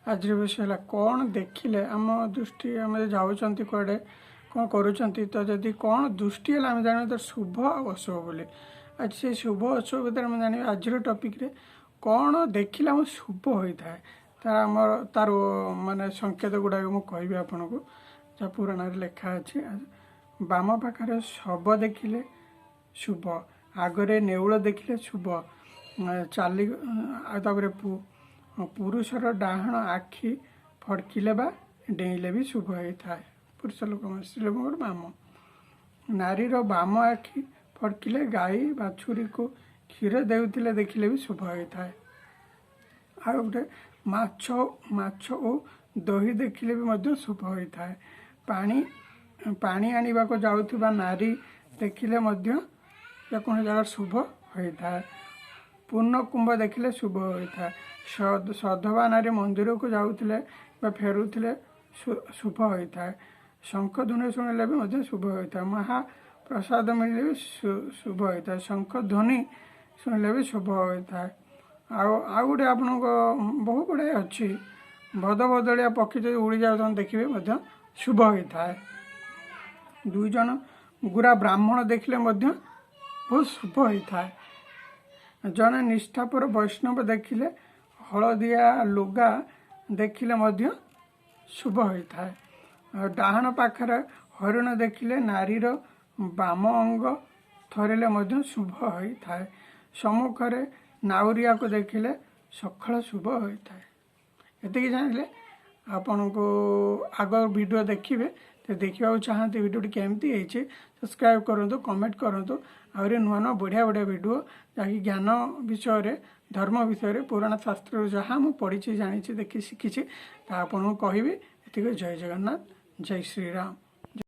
आज विषय है कौन देखिले आम दृष्टि आम जाऊँच कड़े कौन करुँच तो जदि कौन दृष्टि है आम जान तो शुभ और अशुभ बोली आज से शुभ अशुभ भितर आम जान आज टपिक रे कौन देखिले आम शुभ होता है तार आमर तार माने संकेत गुड़ाक मुझे आपन को जहाँ पुराण लिखा अच्छे बाम पाखे शव देखिले शुभ आगरे नेउल देखिले शुभ चाली पुरुषर डाहण आखि फड़किले बा डेइले भी शुभ होता है पुरुष लोक स्त्री लोक बाम नारीर बाम आखि फड़किले गाई बाछुरी को क्षीर देउथिले देखिले भी शुभ होता है आ गोटे माछ और दही देखिले भी मध्य शुभ होता है पानी पानी आनिबा को जाउथिबा नारी देखिले मध्य कौन जगह शुभ होता है पूर्ण कुंभ देखिले शुभ होता है सधवा नारी मंदिर को जाऊले फेरुले शुभ होता है शंख ध्वनि शुणिले भी मध्य शुभ होता है महाप्रसाद मिले भी शुभ होता है शंख ध्वनि शुणिले भी शुभ होता है आउ गोटे आप बहु गुड़ाए अच्छी भदभदलिया पक्षी जो उड़ी जाऊँ देखिए मध्य शुभ होता है दुई जन गुरा ब्राह्मण देखिले मध्य बहुत शुभ होता है जने निष्ठापर वैष्णव देखिले हलदिया लुगा देखिले मध्य शुभ होता है डाहण पाखरे हरिण देखिले नारीर बाम अंग थरिले मध्य शुभ होता है सम्मुखरे नाउरिया को देखिले सकाळ शुभ होता है एतिक जानिले आपन को आग वीडियो देखिए तो देखा चाहते वीडियो केमती है सब्सक्राइब करूँ कमेंट करूँ आहरी नुआ नुआ बढ़िया बढ़िया वीडियो जहाँकि ज्ञान विषय धर्म विषय पुराण शास्त्र जहाँ मुझे पढ़ी जानी देखी शिखी आपको कहबी ये जय जगन्नाथ जय श्री राम।